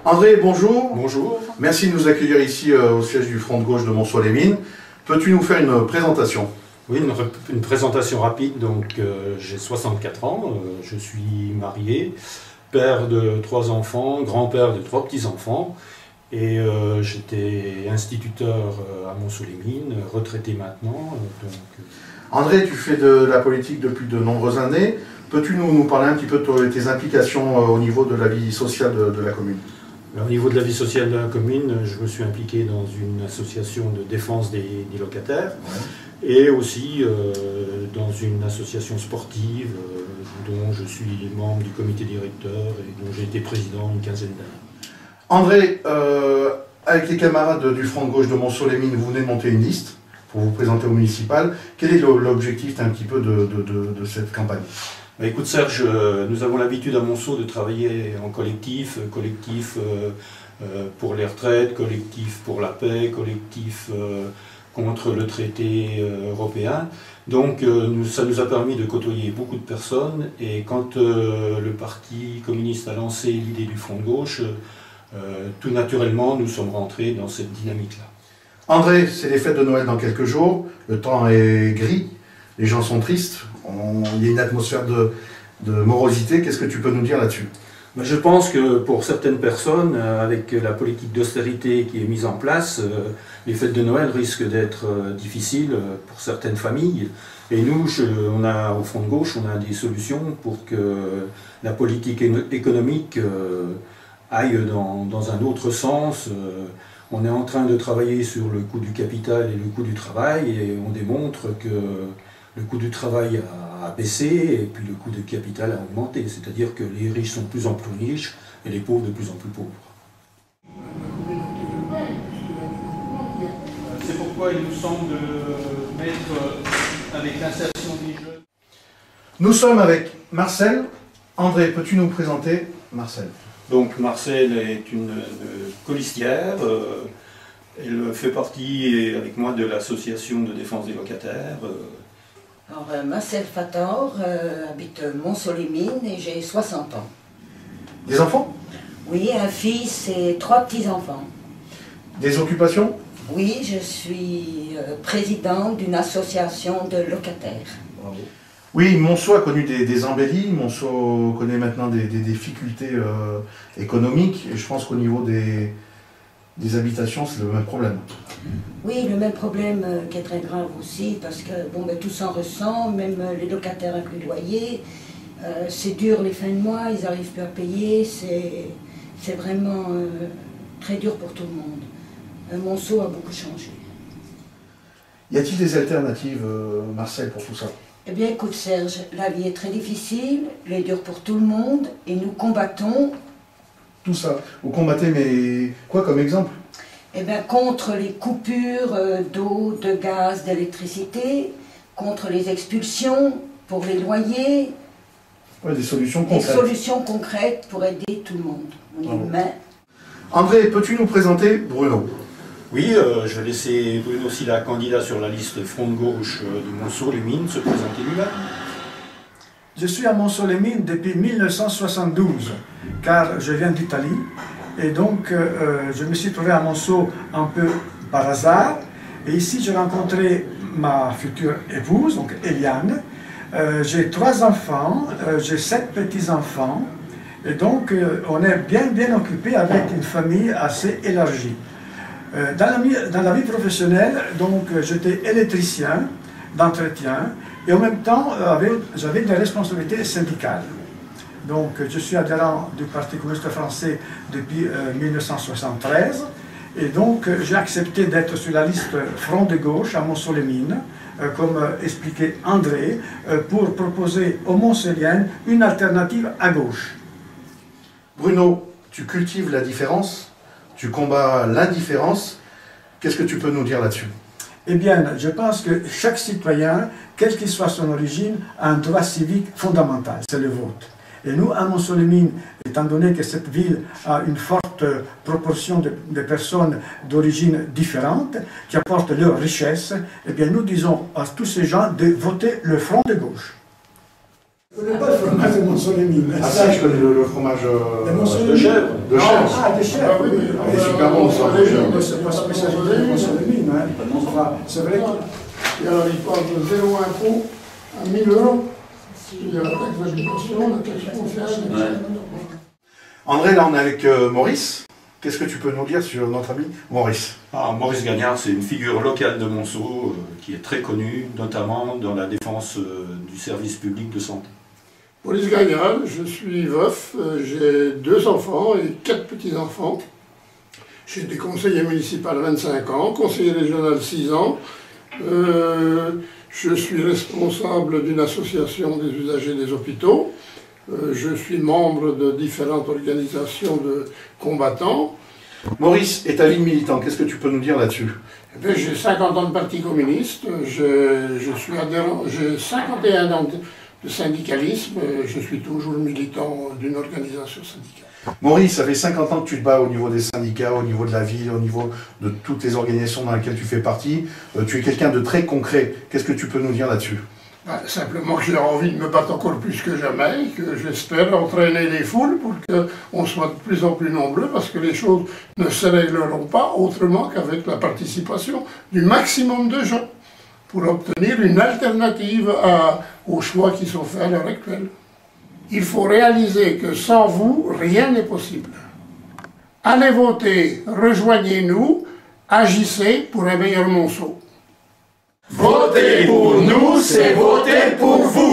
André, bonjour. Bonjour. Merci de nous accueillir ici au siège du Front de gauche de Montceau-les-Mines. Peux-tu nous faire une présentation? Oui, une présentation rapide. Donc, j'ai 64 ans, je suis marié, père de 3 enfants, grand-père de 3 petits-enfants. Et j'étais instituteur à Montceau-les-Mines, retraité maintenant. André, tu fais de la politique depuis de nombreuses années. Peux-tu nous parler un petit peu de tes implications au niveau de la vie sociale de la commune? Au niveau de la vie sociale de la commune, je me suis impliqué dans une association de défense des locataires, et aussi dans une association sportive dont je suis membre du comité directeur et dont j'ai été président une quinzaine d'années. André, avec les camarades du Front de gauche de Montceau-les-Mines, vous venez de monter une liste pour vous présenter au municipal. Quel est l'objectif un petit peu de cette campagne? Écoute Serge, nous avons l'habitude à Monceau de travailler en collectif, pour les retraites, collectif pour la paix, collectif contre le traité européen. Donc ça nous a permis de côtoyer beaucoup de personnes, et quand le Parti communiste a lancé l'idée du Front de gauche, tout naturellement nous sommes rentrés dans cette dynamique-là. André, c'est les fêtes de Noël dans quelques jours, le temps est gris, les gens sont tristes, il y a une atmosphère de morosité. Qu'est-ce que tu peux nous dire là-dessus? Je pense que pour certaines personnes, avec la politique d'austérité qui est mise en place, les fêtes de Noël risquent d'être difficiles pour certaines familles. Et nous, au Front de gauche, on a des solutions pour que la politique économique aille dans un autre sens. On est en train de travailler sur le coût du capital et le coût du travail, et on démontre que le coût du travail a baissé et puis le coût du capital a augmenté. C'est-à-dire que les riches sont de plus en plus riches et les pauvres de plus en plus pauvres. C'est pourquoi il nous semble de mettre avec l'insertion des jeunes. Nous sommes avec Marcel. André, peux-tu nous présenter Marcel? Donc Marcel est une colistière. Elle fait partie avec moi de l'association de défense des locataires. Alors, Marcel Fator, habite Montceau-les-Mines et j'ai 60 ans. Des enfants? Oui, un fils et 3 petits-enfants. Des occupations? Oui, je suis présidente d'une association de locataires. Bravo. Oui, Monceau a connu des embellis, Monceau connaît maintenant des difficultés économiques, et je pense qu'au niveau des habitations, c'est le même problème. Oui, le même problème qui est très grave aussi, parce que tout s'en ressent, même les locataires inclus loyer. C'est dur les fins de mois, ils n'arrivent plus à payer, c'est vraiment très dur pour tout le monde. Monceau a beaucoup changé. Y a-t-il des alternatives, Marcel, pour tout ça? Eh bien écoute Serge, la vie est très difficile, elle est dure pour tout le monde, et nous combattons. Tout ça, vous combattez, mais quoi comme exemple? Eh bien, contre les coupures d'eau, de gaz, d'électricité, contre les expulsions, pour les loyers. Ouais, des solutions concrètes. Des solutions concrètes pour aider tout le monde. On est humain. André, peux-tu nous présenter Bruno? Oui, je vais laisser Bruno Silla, candidat sur la liste Front de gauche de Montceau-les-Mines, se présenter lui-même. Je suis à Montceau-les-Mines depuis 1972, car je viens d'Italie. Et donc, je me suis trouvé à Monceau un peu par hasard. Et ici, j'ai rencontré ma future épouse, donc Eliane. J'ai 3 enfants, j'ai 7 petits-enfants. Et donc, on est bien occupé avec une famille assez élargie. Dans la vie professionnelle, donc, j'étais électricien d'entretien. Et en même temps, j'avais des responsabilités syndicales. Donc, je suis adhérent du Parti communiste français depuis 1973. Et donc, j'ai accepté d'être sur la liste Front de gauche à Montceau-les-Mines, comme expliquait André, pour proposer aux Montcéliennes une alternative à gauche. Bruno, tu cultives la différence, tu combats l'indifférence. Qu'est-ce que tu peux nous dire là-dessus? Eh bien, je pense que chaque citoyen, quelle que soit son origine, a un droit civique fondamental, c'est le vote. Et nous, à Montceau-les-Mines, étant donné que cette ville a une forte proportion de personnes d'origine différente, qui apportent leur richesse, eh bien, nous disons à tous ces gens de voter le Front de gauche. Je ne connais pas le fromage de Monceau-les-Mines. Ah si, je connais le fromage De chèvre. de chèvre. Ah, de chèvre, oui. Il est super bon, ça. C'est pas spécialité de Monceau-les-Mines. Enfin, c'est vrai que... Et alors, il parle de 0 impôt à 1000 €. Il y a la taxe d'habitation, la taxe foncière. André, là on est avec Maurice. Qu'est-ce que tu peux nous dire sur notre ami Maurice? Maurice Gagnard, c'est une figure locale de Monceau qui est très connue, notamment dans la défense du service public de santé. Maurice Gagnard, je suis veuf, j'ai 2 enfants et 4 petits-enfants. J'ai été conseiller municipal 25 ans, conseiller régional 6 ans. Je suis responsable d'une association des usagers des hôpitaux. Je suis membre de différentes organisations de combattants. Maurice, et ta vie de militant, qu'est-ce que tu peux nous dire là-dessus? J'ai 50 ans de parti communiste, je suis adhérent, j'ai 51 ans de syndicalisme, je suis toujours militant d'une organisation syndicale. Maurice, ça fait 50 ans que tu te bats au niveau des syndicats, au niveau de la ville, au niveau de toutes les organisations dans lesquelles tu fais partie. Tu es quelqu'un de très concret. Qu'est-ce que tu peux nous dire là-dessus? Simplement que j'ai envie de me battre encore plus que jamais, que j'espère entraîner les foules pour qu'on soit de plus en plus nombreux, parce que les choses ne se régleront pas autrement qu'avec la participation du maximum de gens, pour obtenir une alternative aux choix qui sont faits à l'heure actuelle. Il faut réaliser que sans vous, rien n'est possible. Allez voter, rejoignez-nous, agissez pour un meilleur Monceau. Voter pour nous, c'est voter pour vous.